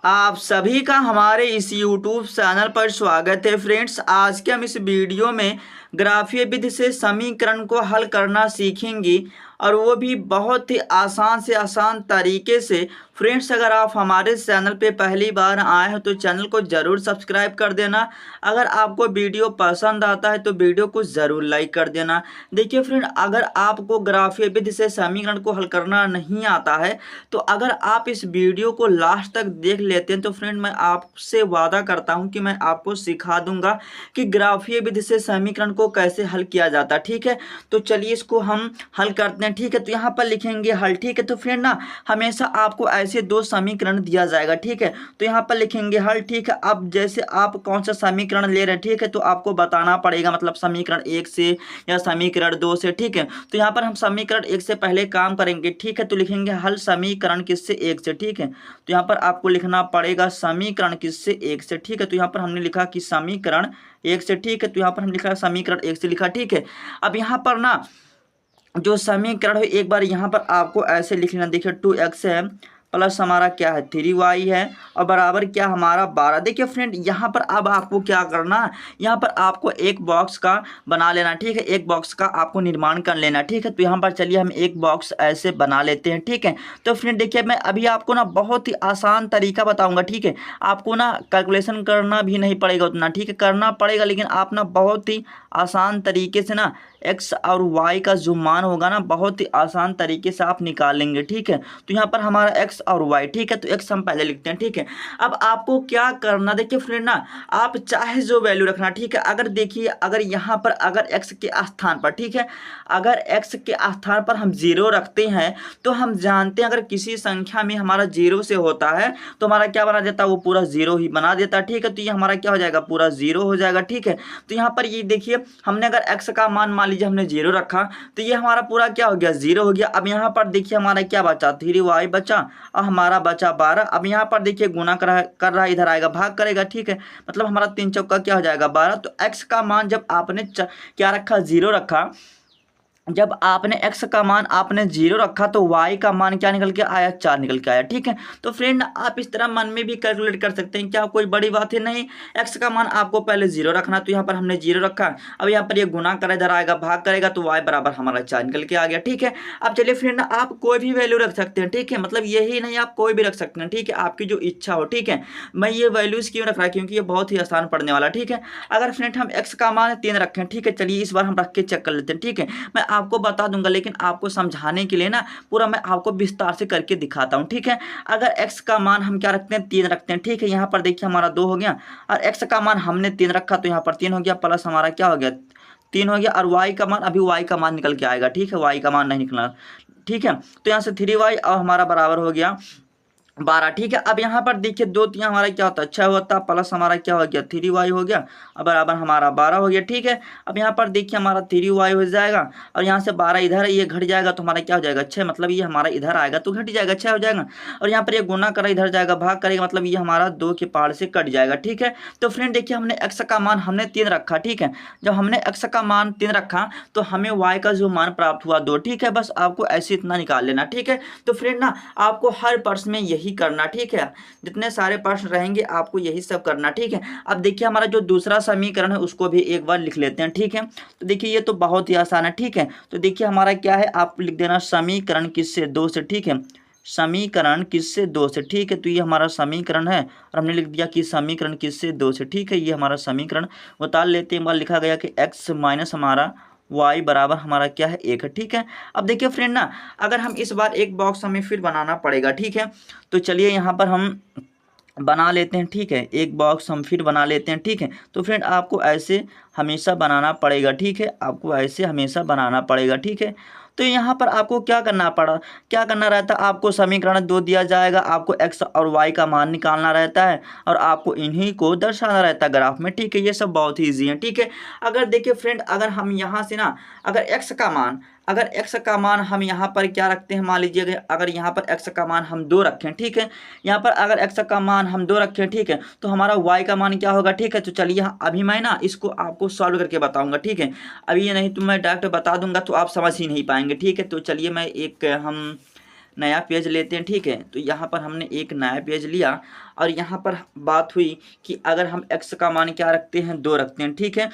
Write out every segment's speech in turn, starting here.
आप सभी का हमारे इस YouTube चैनल पर स्वागत है फ्रेंड्स। आज के हम इस वीडियो में ग्राफीय विधि से समीकरण को हल करना सीखेंगे और वो भी बहुत ही आसान से आसान तरीके से। फ्रेंड्स, अगर आप हमारे चैनल पे पहली बार आए हो तो चैनल को ज़रूर सब्सक्राइब कर देना। अगर आपको वीडियो पसंद आता है तो वीडियो को ज़रूर लाइक कर देना। देखिए फ्रेंड, अगर आपको ग्राफीय विधि से समीकरण को हल करना नहीं आता है तो अगर आप इस वीडियो को लास्ट तक देख लेते हैं तो फ्रेंड मैं आपसे वादा करता हूं कि मैं आपको सिखा दूंगा कि ग्राफीय विधि से समीकरण को कैसे हल किया जाता है। ठीक है, तो चलिए इसको हम हल करते हैं। ठीक है, तो यहाँ पर लिखेंगे हल। ठीक है, तो फ्रेंड ना हमेशा आपको ऐसे दो समीकरण दिया जाएगा। ठीक है, तो यहाँ पर लिखेंगे हल। ठीक है, अब जैसे आप कौन सा समीकरण ले रहे हैं, ठीक है, तो आपको बताना पड़ेगा, मतलब समीकरण 1 से या समीकरण 2 से। ठीक है, तो यहाँ पर हम समीकरण 1 से पहले काम करेंगे। ठीक है, तो लिखेंगे हल समीकरण किससे 1 से। ठीक है, तो यहाँ पर आपको लिखना पड़ेगा समीकरण किससे 1 से। ठीक है, तो यहाँ पर हमने लिखा कि समीकरण 1 से। ठीक है, तो यहाँ पर हम लिखा समीकरण 1 से लिखा। ठीक है, अब यहाँ पर ना जो समीकरण है एक बार यहाँ पर आपको ऐसे लिख लेना। देखिए 2x है प्लस हमारा क्या है 3y है और बराबर क्या हमारा 12। देखिए फ्रेंड, यहाँ पर अब आपको क्या करना है, यहाँ पर आपको एक बॉक्स का बना लेना। ठीक है, एक बॉक्स का आपको निर्माण कर लेना। ठीक है, तो यहाँ पर चलिए हम एक बॉक्स ऐसे बना लेते हैं। ठीक है, तो फ्रेंड देखिए मैं अभी आपको ना बहुत ही आसान तरीका बताऊंगा। ठीक है, आपको ना कैलकुलेशन करना भी नहीं पड़ेगा उतना। ठीक है, करना पड़ेगा लेकिन आप ना बहुत ही आसान तरीके से ना x और y का जो मान होगा ना बहुत ही आसान तरीके से आप निकाल लेंगे। ठीक है, तो यहाँ पर हमारा x और y। ठीक है, तो x हम पहले लिखते हैं। ठीक है, अब आपको क्या करना, देखिए फ्रेंड ना आप चाहे जो वैल्यू रखना। ठीक है, अगर देखिए अगर यहाँ पर अगर x के स्थान पर, ठीक है, अगर x के स्थान पर हम 0 रखते हैं तो हम जानते हैं अगर किसी संख्या में हमारा 0 से होता है तो हमारा क्या बना देता है, वो पूरा 0 ही बना देता है। ठीक है, तो ये हमारा क्या हो जाएगा, पूरा 0 हो जाएगा। ठीक है, तो यहाँ पर ये देखिए हमने अगर x का मान लीजिए हमने 0 रखा तो ये हमारा पूरा क्या हो गया, 0 हो गया। अब यहाँ पर देखिए हमारा क्या बचा, 3y बचा और हमारा बचा 12। अब यहाँ पर देखिए गुना कर रहा है, इधर आएगा भाग करेगा। ठीक है, मतलब हमारा 3 चौका क्या हो जाएगा 12। तो x का मान जब आपने क्या रखा, 0 रखा, जब आपने x का मान आपने 0 रखा तो y का मान क्या निकल के आया, 4 निकल के आया। ठीक है, तो फ्रेंड आप इस तरह मन में भी कैलकुलेट कर सकते हैं, क्या कोई बड़ी बात है नहीं। x का मान आपको पहले 0 रखना, तो यहाँ पर हमने 0 रखा। अब यहाँ पर ये गुना करा, इधर आएगा भाग करेगा तो y बराबर हमारा 4 निकल के आ गया। ठीक है, अब चलिए फ्रेंड आप कोई भी वैल्यू रख सकते हैं। ठीक है, मतलब यही नहीं आप कोई भी रख सकते हैं। ठीक है, आपकी जो इच्छा हो। ठीक है, मैं ये वैल्यूज क्यों रख रहा है, क्योंकि ये बहुत ही आसान पढ़ने वाला। ठीक है, अगर फ्रेंड हम x का मान 3 रखें, ठीक है, चलिए इस बार हम रख के चेक कर लेते हैं। ठीक है, मैं आपको बता दूंगा लेकिन आपको समझाने के लिए ना पूरा मैं आपको विस्तार से करके दिखाता हूं। ठीक है, अगर x का मान हम क्या रखते हैं, 3 रखते हैं। ठीक है, यहाँ पर देखिए हमारा 2 हो गया और x का मान हमने 3 रखा तो यहाँ पर 3 हो गया, प्लस हमारा क्या हो गया 3 हो गया और y का मान, अभी y का मान निकल के आएगा। ठीक है, y का मान नहीं निकला। ठीक है, तो यहाँ से 3y और हमारा बराबर हो गया 12। ठीक है, अब यहाँ पर देखिए 2 3 हमारा क्या होता है 6 होता, प्लस हमारा क्या हो गया 3y हो गया अब बराबर हमारा 12 हो गया। ठीक है, अब यहाँ पर देखिए हमारा 3y हो जाएगा और यहाँ से 12 इधर ये घट जाएगा तो हमारा क्या हो जाएगा 6, मतलब ये हमारा इधर आएगा तो घट जाएगा 6 हो जाएगा। और यहाँ पर ये गुना करा इधर जाएगा भाग करेगा, मतलब ये हमारा 2 के पहाड़ से कट जाएगा। ठीक है, तो फ्रेंड देखिए हमने x का मान हमने 3 रखा। ठीक है, जब हमने x का मान 3 रखा तो हमें y का जो मान प्राप्त हुआ 2। ठीक है, बस आपको ऐसे इतना निकाल लेना। ठीक है, तो फ्रेंड ना आपको हर प्रश्न में यही करना। ठीक है, जितने सारे प्रश्न रहेंगे आपको यही सब करना। ठीक है, अब देखिए हमारा जो दूसरा समीकरण है उसको भी एक बार लिख लेते हैं। ठीक है, तो देखिए ये तो बहुत ही आसान है। ठीक है, तो देखिए हमारा क्या है, आप लिख देना समीकरण किससे 2 से। ठीक है, समीकरण किससे 2 से। ठीक है, तो ये हमारा समीकरण है और हमने लिख दिया कि समीकरण किससे 2 से। ठीक है, ये हमारा समीकरण बता लेते हैं। लिखा गया कि x माइनस हमारा y बराबर हमारा क्या है 1 है। ठीक है, अब देखिए फ्रेंड ना अगर हम इस बार एक बॉक्स हमें फिर बनाना पड़ेगा। ठीक है, तो चलिए यहाँ पर हम बना लेते हैं। ठीक है, एक बॉक्स हम फिर बना लेते हैं। ठीक है, तो फ्रेंड आपको ऐसे हमेशा बनाना पड़ेगा। ठीक है, आपको ऐसे हमेशा बनाना पड़ेगा। ठीक है, तो यहाँ पर आपको क्या करना रहता है, आपको समीकरण 2 दिया जाएगा, आपको x और y का मान निकालना रहता है और आपको इन्हीं को दर्शाना रहता है ग्राफ में। ठीक है, ये सब बहुत ही ईजी है। ठीक है, अगर देखिए फ्रेंड अगर हम यहाँ से ना अगर x का मान हम यहाँ पर क्या रखते हैं, मान लीजिए अगर यहाँ पर x का मान हम 2 रखें। ठीक है, यहाँ पर अगर x का मान हम 2 रखें, ठीक है, तो हमारा y का मान क्या होगा। ठीक है, तो चलिए अभी मैं ना इसको आपको सॉल्व करके बताऊंगा। ठीक है, अभी ये नहीं तो मैं डायरेक्ट बता दूंगा तो आप समझ ही नहीं पाएंगे। ठीक है, तो चलिए मैं एक हम नया पेज लेते हैं, ठीक है। तो यहाँ पर हमने एक नया पेज लिया और यहाँ पर बात हुई कि अगर हम x का मान क्या रखते हैं, 2 रखते हैं, ठीक है।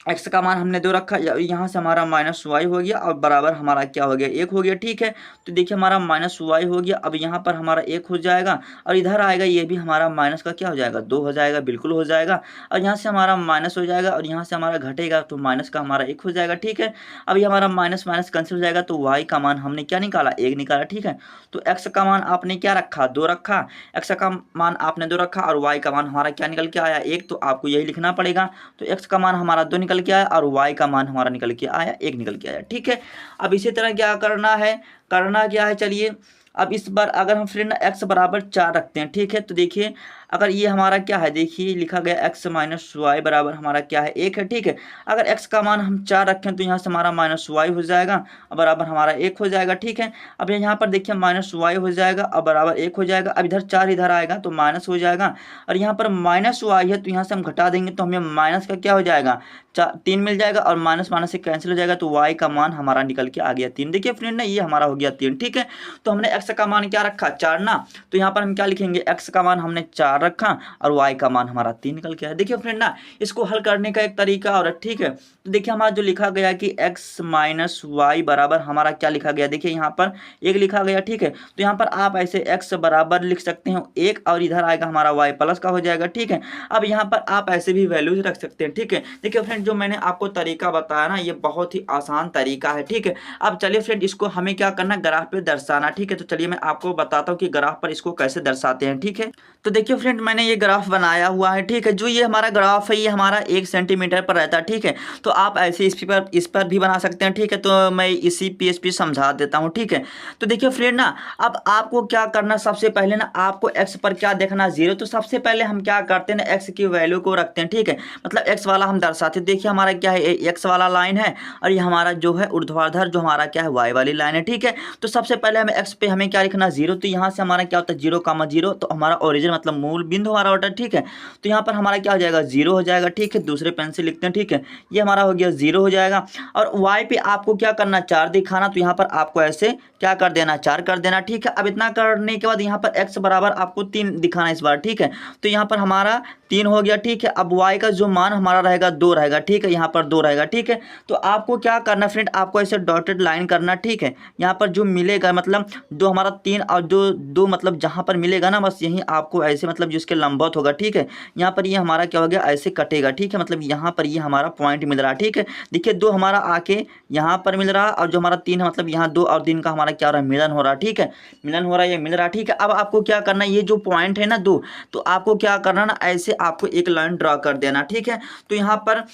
x का मान हमने 2 रखा, यहाँ से हमारा माइनस वाई हो गया और बराबर हमारा क्या हो गया, 1 हो गया, ठीक है। तो देखिए हमारा माइनस वाई हो गया, अब यहाँ पर हमारा 1 हो जाएगा और इधर आएगा ये भी हमारा माइनस का क्या हो जाएगा, 2 हो जाएगा, बिल्कुल हो जाएगा। और यहाँ से हमारा माइनस हो जाएगा और यहाँ से हमारा घटेगा तो माइनस का हमारा 1 हो जाएगा, ठीक है। अब ये हमारा माइनस माइनस कैंसिल हो जाएगा तो वाई का मान हमने क्या निकाला, 1 निकाला, ठीक है। तो एक्स का मान आपने क्या रखा, 2 रखा, एक्स का मान आपने 2 रखा और वाई का मान हमारा क्या निकल के आया, 1। तो आपको यही लिखना पड़ेगा। तो एक्स का मान हमारा 2 निकल के आया और वाई का मान हमारा निकल के आया, 1 निकल के आया, ठीक है। अब इसी तरह क्या करना क्या है, चलिए अब इस बार अगर हम फ्रेंड x बराबर 4 रखते हैं, ठीक है। तो देखिए अगर ये हमारा क्या है, देखिए लिखा गया x माइनस वाई बराबर हमारा क्या है, 1 है, ठीक है। अगर x का मान हम 4 रखें तो यहाँ से हमारा माइनस वाई हो जाएगा और बराबर हमारा 1 हो जाएगा, ठीक है। अब यहाँ पर देखिए माइनस वाई हो जाएगा और बराबर 1 हो जाएगा। अब इधर 4 इधर आएगा तो माइनस हो जाएगा और यहाँ पर माइनस वाई है तो यहाँ से हम घटा देंगे तो हमें माइनस का क्या हो जाएगा, 3 मिल जाएगा और माइनस माइनस से कैंसिल हो जाएगा तो y का मान हमारा निकल के आ गया 3। देखिए फ्रेंड ना ये हमारा हो गया 3, ठीक है। तो हमने x का मान क्या रखा, 4 ना, तो यहाँ पर हम क्या लिखेंगे, x का मान हमने 4 रखा और y का मान हमारा 3 निकल के आया। देखिए फ्रेंड ना इसको हल करने का एक तरीका और, ठीक है। तो देखिए हमारा जो लिखा गया कि x माइनस वाई बराबर हमारा क्या लिखा गया, देखिए यहाँ पर 1 लिखा गया, ठीक है। तो यहाँ पर आप ऐसे x बराबर लिख सकते हैं 1 और इधर आएगा हमारा y प्लस का हो जाएगा, ठीक है। अब यहाँ पर आप ऐसे भी वैल्यूज रख सकते हैं, ठीक है। देखिए फ्रेंड जो मैंने आपको तरीका बताया ना ये बहुत ही आसान तरीका है, ठीक है। अब चलिए फ्रेंड इसको हमें क्या करना, ग्राफ पे दर्शाना, ठीक है। तो चलिए मैं आपको बताता हूँ कि ग्राफ पर इसको कैसे दर्शाते हैं, ठीक है। तो देखिए फ्रेंड मैंने ये ग्राफ बनाया हुआ है, ठीक है। जो ये हमारा ग्राफ है ये हमारा 1 सेंटीमीटर पर रहता है, ठीक है। तो आप ऐसे इस पर भी बना सकते हैं, ठीक है। तो मैं इसी पेज पे समझा देता हूँ, ठीक है। तो देखिए फ्रेंड ना अब आपको क्या करना, सबसे पहले ना आपको x पर क्या देखना, 0। तो सबसे पहले हम क्या करते हैं ना x की वैल्यू को रखते हैं, ठीक है। मतलब x वाला हम दर्शाते हैं। देखिए हमारा क्या है, x वाला लाइन है और ये हमारा जो है ऊर्ध्वाधर जो हमारा क्या है y वाली लाइन है, ठीक है। तो सबसे पहले हमें x पे हमें क्या लिखना, 0। तो यहाँ से हमारा क्या होता है 0,0, तो हमारा ओरिजिन मतलब मूल बिंदु हमारा होता है, ठीक है। तो यहाँ पर हमारा क्या हो जाएगा, 0 हो जाएगा, ठीक है। दूसरे पेन से लिखते हैं, ठीक है। ये हमारा हो गया 0 हो जाएगा और y पे आपको क्या करना, 4 दिखाना। तो यहाँ पर आपको ऐसे क्या कर देना, 4 कर देना, ठीक है। अब इतना करने के बाद यहाँ पर x बराबर आपको 3 दिखाना इस बार, ठीक है। तो यहाँ पर हमारा 3 हो गया, ठीक है। अब y का जो मान हमारा रहेगा 2 रहेगा, ठीक है। यहाँ पर 2 रहेगा, ठीक है। तो आपको क्या करना फ्रेंड, आपको ऐसे डॉटेड लाइन करना, ठीक है। यहाँ पर जो मिलेगा मतलब जो हमारा 3 और जो 2 मतलब जहाँ पर मिलेगा ना बस यहीं आपको ऐसे मतलब जिसके लंबवत होगा, ठीक है। यहाँ पर ये हमारा क्या हो गया, ऐसे कटेगा, ठीक है। मतलब यहाँ पर ये हमारा पॉइंट मिल रहा है, ठीक है। देखिए 2 हमारा आके यहाँ पर मिल रहा और जो हमारा 3 है मतलब यहाँ 2 और 3 का हमारा क्या हो रहा है, मिलन हो रहा है, ठीक है। मिलन हो रहा है, ये मिल रहा है, ठीक है। अब आपको क्या करना, ये जो पॉइंट है ना 2, तो आपको क्या करना ना ऐसे आपको एक लाइन ड्रॉ कर देना, ठीक है। तो यहाँ पर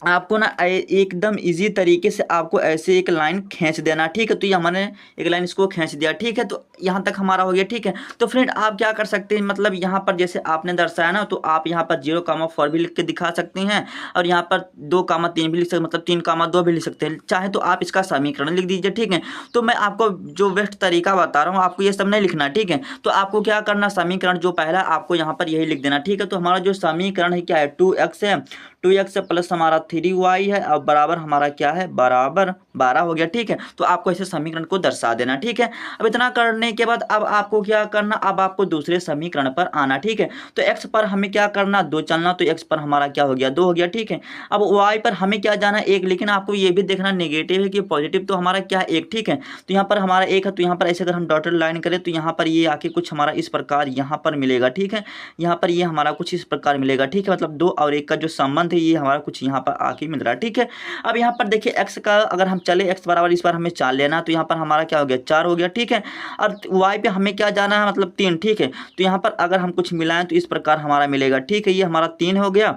आपको ना एकदम इजी तरीके से आपको ऐसे एक लाइन खींच देना, ठीक है। तो ये हमने एक लाइन इसको खींच दिया, ठीक है। तो यहाँ तक हमारा हो गया, ठीक है। तो फ्रेंड आप क्या कर सकते हैं, मतलब यहाँ पर जैसे आपने दर्शाया ना तो आप यहाँ पर 0,4 भी लिख के दिखा सकते हैं और यहाँ पर 2,3 भी लिख सकते, मतलब 3,2 भी लिख सकते हैं। चाहे तो आप इसका समीकरण लिख दीजिए, ठीक है। तो मैं आपको जो बेस्ट तरीका बता रहा हूँ आपको ये सब नहीं लिखना, ठीक है। तो आपको क्या करना, समीकरण जो पहला आपको यहाँ पर यही लिख देना, ठीक है। तो हमारा जो समीकरण है क्या है, 2x है, 2x प्लस हमारा 3y है और बराबर हमारा क्या है, बराबर 12 हो गया, ठीक है। तो आपको ऐसे समीकरण को दर्शा देना, ठीक है। अब इतना करने के बाद अब आपको क्या करना, अब आपको दूसरे समीकरण पर आना, ठीक है। तो x पर हमें क्या करना, 2 चलना। तो x पर हमारा क्या हो गया, 2 हो गया, ठीक है। अब y पर हमें क्या जाना, 1। लेकिन आपको ये भी देखना नेगेटिव है कि पॉजिटिव, तो हमारा क्या है 1, ठीक है। तो यहाँ पर हमारा 1 है तो यहाँ पर ऐसे अगर हम डॉटेड लाइन करें तो यहाँ पर ये आके कुछ हमारा इस प्रकार यहाँ पर मिलेगा, ठीक है। यहाँ पर ये हमारा कुछ इस प्रकार मिलेगा, ठीक है। मतलब 2 और 1 का जो संबंध है ये हमारा कुछ यहाँ पर आके मिल रहा है, ठीक है। अब यहाँ पर देखिए x का अगर हम चले, x बराबर इस बार हमें 4 लेना, तो यहाँ पर हमारा क्या हो गया, 4 हो गया, ठीक है। और y पे हमें क्या जाना है, मतलब 3, ठीक है। तो यहाँ पर अगर हम कुछ मिलाएं तो इस प्रकार हमारा मिलेगा, ठीक है। ये हमारा 3 हो गया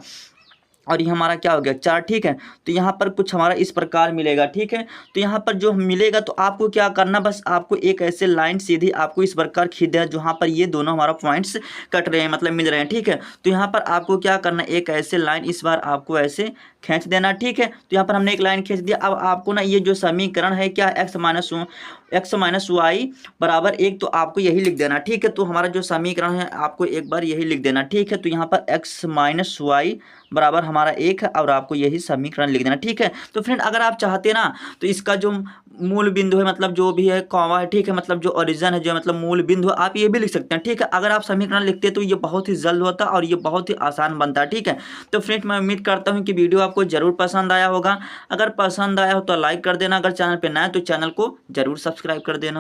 और ये हमारा क्या हो गया, 4, ठीक है। तो यहाँ पर कुछ हमारा इस प्रकार मिलेगा, ठीक है। तो यहाँ पर जो मिलेगा तो आपको क्या करना, बस आपको एक ऐसे लाइन सीधी आपको इस प्रकार खींच देना जहाँ पर ये दोनों हमारा पॉइंट्स कट रहे हैं, मतलब मिल रहे हैं, ठीक है। तो यहाँ पर आपको क्या करना, एक ऐसे लाइन इस बार आपको ऐसे खींच देना, ठीक है। तो यहाँ पर हमने एक लाइन खींच दिया। अब आपको ना ये जो समीकरण है क्या, x माइनस वाई बराबर 1, तो आपको यही लिख देना, ठीक है। तो हमारा जो समीकरण है आपको एक बार यही लिख देना, ठीक है। तो यहाँ पर x माइनस वाई बराबर हमारा 1 है और आपको यही समीकरण लिख देना, ठीक है। तो फ्रेंड अगर आप चाहते ना तो इसका जो मूल बिंदु है मतलब जो भी है कॉमा है, ठीक है, मतलब जो ओरिजिन है जो मतलब मूल बिंदु आप ये भी लिख सकते हैं, ठीक है। अगर आप समीकरण लिखते हैं तो ये बहुत ही जल्द होता है और ये बहुत ही आसान बनता है, ठीक है। तो फ्रेंड मैं उम्मीद करता हूँ कि वीडियो आपको जरूर पसंद आया होगा। अगर पसंद आया हो तो लाइक कर देना, अगर चैनल पर नया है तो चैनल को जरूर सब्सक्राइब कर देना।